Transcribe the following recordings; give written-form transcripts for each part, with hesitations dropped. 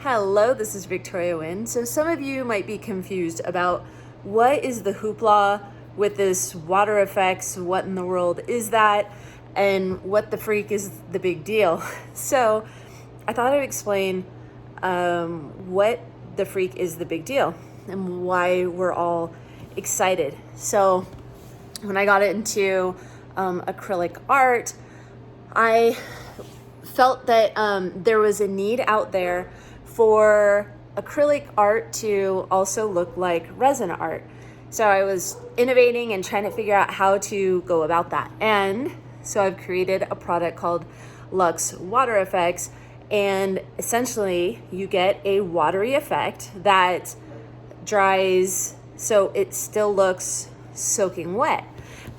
Hello, this is Victoria Wynn. So some of you might be confused about what is the hoopla with this water effects, what in the world is that, and what the freak is the big deal. So I thought I'd explain what the freak is the big deal and why we're all excited. So when I got into acrylic art, I felt that there was a need out there for acrylic art to also look like resin art. So I was innovating and trying to figure out how to go about that. And so I've created a product called LUXE WaterFX, and essentially you get a watery effect that dries so it still looks soaking wet.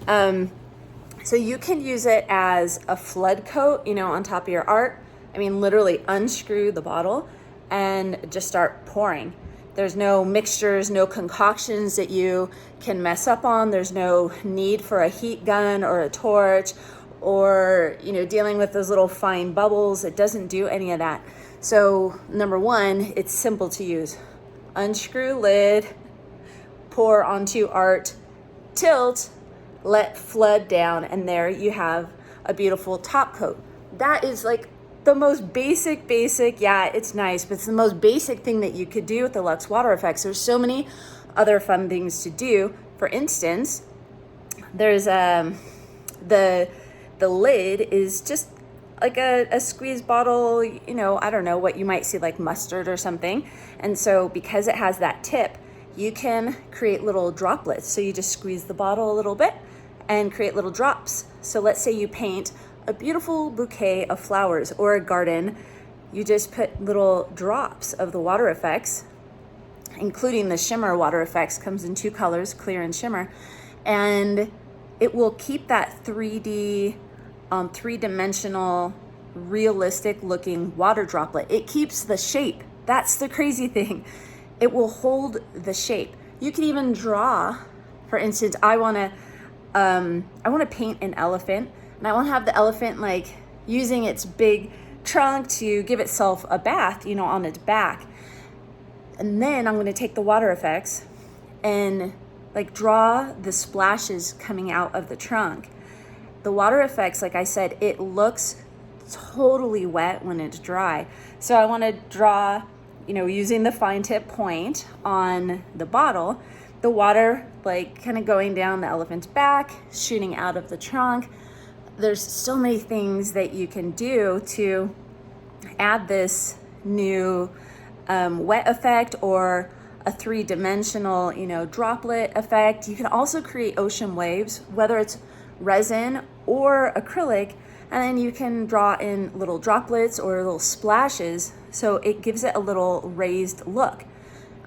So you can use it as a flood coat, on top of your art. I mean, literally unscrew the bottle and just start pouring. There's no mixtures, no concoctions that you can mess up on. There's no need for a heat gun or a torch or, dealing with those little fine bubbles. It doesn't do any of that. So number one, it's simple to use. Unscrew lid, pour onto art, tilt, let flood down, and there you have a beautiful top coat. That is like the most basic, yeah, it's nice, but it's the most basic thing that you could do with the LUXE WaterFX. There's so many other fun things to do. For instance, there's the lid is just like a squeeze bottle, I don't know what you might see, like mustard or something. And so because it has that tip, you can create little droplets. So you just squeeze the bottle a little bit and create little drops. So let's say you paint a beautiful bouquet of flowers or a garden. You just put little drops of the water effects, including the Shimmer water effects, comes in two colors, clear and shimmer, and it will keep that 3D, three-dimensional, realistic looking water droplet. It keeps the shape. That's the crazy thing. It will hold the shape. You can even draw, for instance, I want to paint an elephant, and I want to have the elephant like using its big trunk to give itself a bath, on its back. And then I'm going to take the water effects and like draw the splashes coming out of the trunk. The water effects, like I said, it looks totally wet when it's dry. So I want to draw, using the fine tip point on the bottle, the water like kind of going down the elephant's back, shooting out of the trunk. There's so many things that you can do to add this new wet effect or a three-dimensional, droplet effect. You can also create ocean waves, whether it's resin or acrylic, and then you can draw in little droplets or little splashes, so it gives it a little raised look.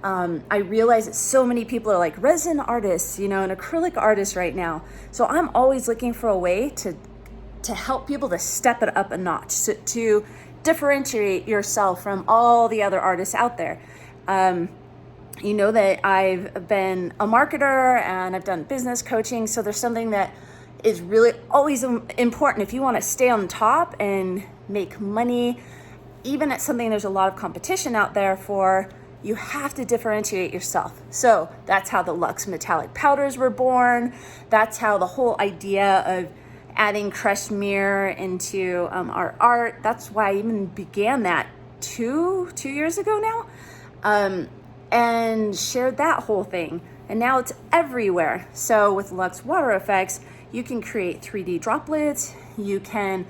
I realize that so many people are like resin artists, and acrylic artists right now. So I'm always looking for a way to help people to step it up a notch, to differentiate yourself from all the other artists out there. You know that I've been a marketer and I've done business coaching. So there's something that is really always important if you want to stay on top and make money, even at something there's a lot of competition out there for. You have to differentiate yourself. So that's how the LUXE metallic powders were born. That's how the whole idea of adding crushed mirror into our art. That's why I even began that two years ago now, and shared that whole thing. And now it's everywhere. So with LUXE WaterFX, you can create 3D droplets. You can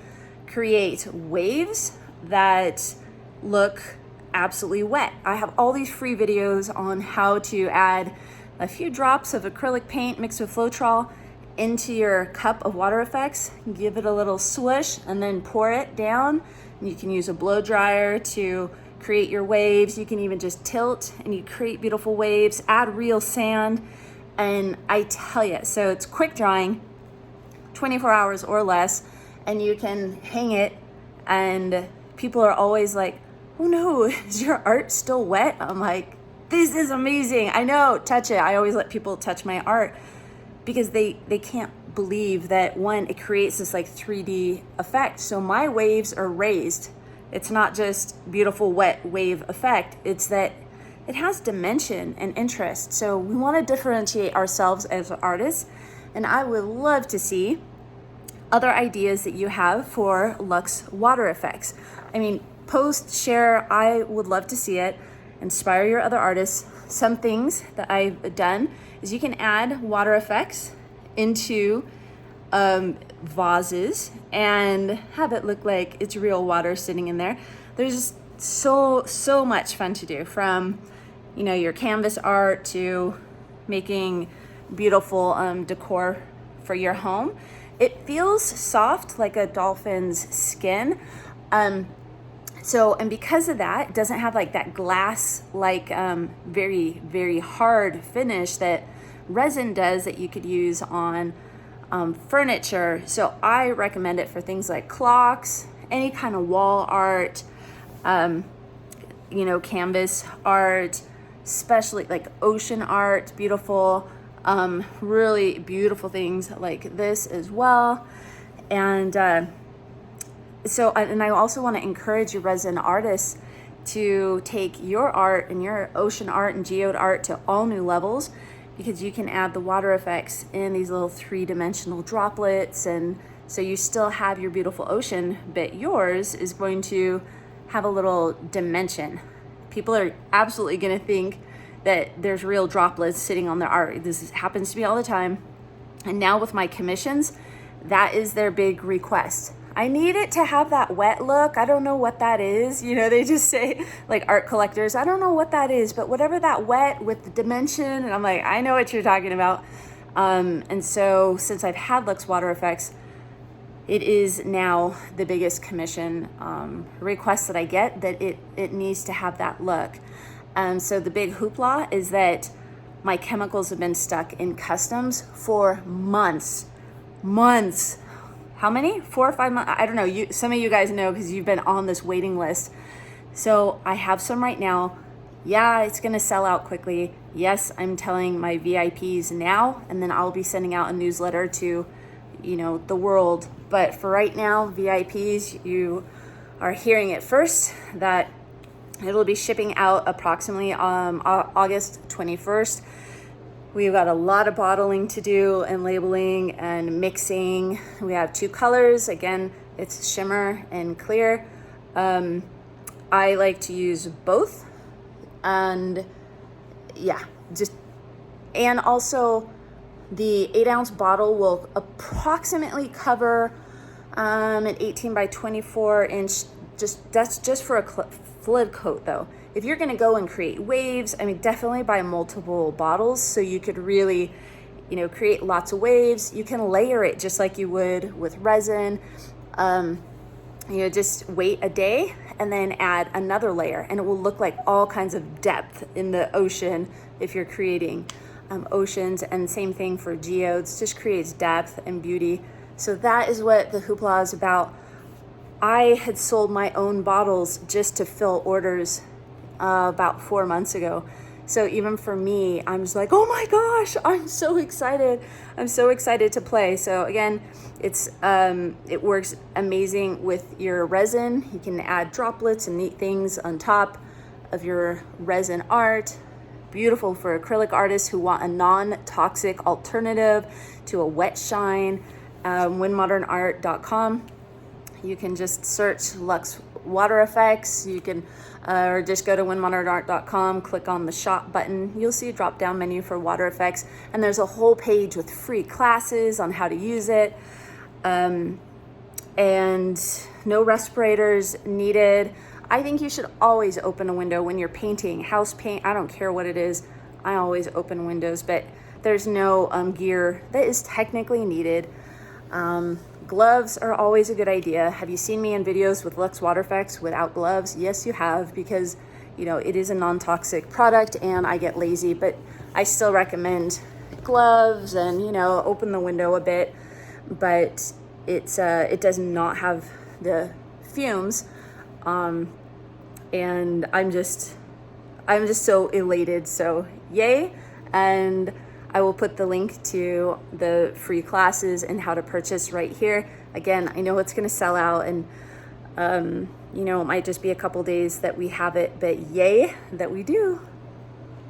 create waves that look absolutely wet. I have all these free videos on how to add a few drops of acrylic paint mixed with Floetrol into your cup of water effects, give it a little swoosh, and then pour it down. You can use a blow dryer to create your waves. You can even just tilt and you create beautiful waves, add real sand, and I tell you, so it's quick drying, 24 hours or less, and you can hang it, and people are always like, oh no, is your art still wet? I'm like, this is amazing. I know, touch it. I always let people touch my art because they can't believe that, one, it creates this like 3D effect. So my waves are raised It's not just beautiful wet wave effect, it's that it has dimension and interest. So we want to differentiate ourselves as artists, and I would love to see other ideas that you have for Luxe WaterFX. I mean, post, share, I would love to see it. Inspire your other artists. Some things that I've done is you can add water effects into vases and have it look like it's real water sitting in there. There's just so much fun to do, from your canvas art to making beautiful decor for your home. It feels soft like a dolphin's skin. And because of that, it doesn't have like that glass like very, very hard finish that resin does that you could use on furniture. So I recommend it for things like clocks, any kind of wall art, canvas art, especially like ocean art, beautiful, really beautiful things like this as well. And I also want to encourage your resin artists to take your art and your ocean art and geode art to all new levels, because you can add the water effects in these little 3-dimensional droplets, and so you still have your beautiful ocean, but yours is going to have a little dimension. People are absolutely going to think that there's real droplets sitting on their art. This happens to me all the time. And now with my commissions, that is their big request. I need it to have that wet look. I don't know what that is. They just say, like art collectors, I don't know what that is, but whatever that wet with the dimension. And I'm like, I know what you're talking about. And so since I've had Luxe WaterFX, it is now the biggest commission request that I get, that it needs to have that look. So the big hoopla is that my chemicals have been stuck in customs for months. How many? 4 or 5 months? I don't know. Some of you guys know because you've been on this waiting list. So I have some right now. Yeah, it's going to sell out quickly. Yes, I'm telling my VIPs now, and then I'll be sending out a newsletter to, the world. But for right now, VIPs, you are hearing it first, that it'll be shipping out approximately August 21st. We've got a lot of bottling to do and labeling and mixing. We have 2 colors. Again, it's shimmer and clear. I like to use both. And also the 8-ounce bottle will approximately cover an 18 by 24 inch. That's just for a fluid coat though. If you're going to go and create waves, definitely buy multiple bottles so you could really, create lots of waves. You can layer it just like you would with resin. Just wait a day and then add another layer, and it will look like all kinds of depth in the ocean if you're creating oceans. And same thing for geodes, just creates depth and beauty. So that is what the hoopla is about. I had sold my own bottles just to fill orders about 4 months ago. So even for me, I'm just like, oh my gosh, I'm so excited. I'm so excited to play. So again, it works amazing with your resin. You can add droplets and neat things on top of your resin art. Beautiful for acrylic artists who want a non-toxic alternative to a wet shine. WinModernArt.com. You can just search Luxe WaterFX. You can or just go to WinModernArt.com, click on the shop button. You'll see a drop down menu for water effects, and there's a whole page with free classes on how to use it. And no respirators needed. I think you should always open a window when you're painting, house paint, I don't care what it is. I always open windows, but there's no gear that is technically needed. Gloves are always a good idea. Have you seen me in videos with Luxe WaterFX without gloves? Yes, you have, because it is a non-toxic product and I get lazy, but I still recommend gloves and open the window a bit. But it does not have the fumes, and I'm just so elated. So yay! And I will put the link to the free classes and how to purchase right here. Again, I know it's going to sell out, and You know, it might just be a couple days that we have it, but yay that we do.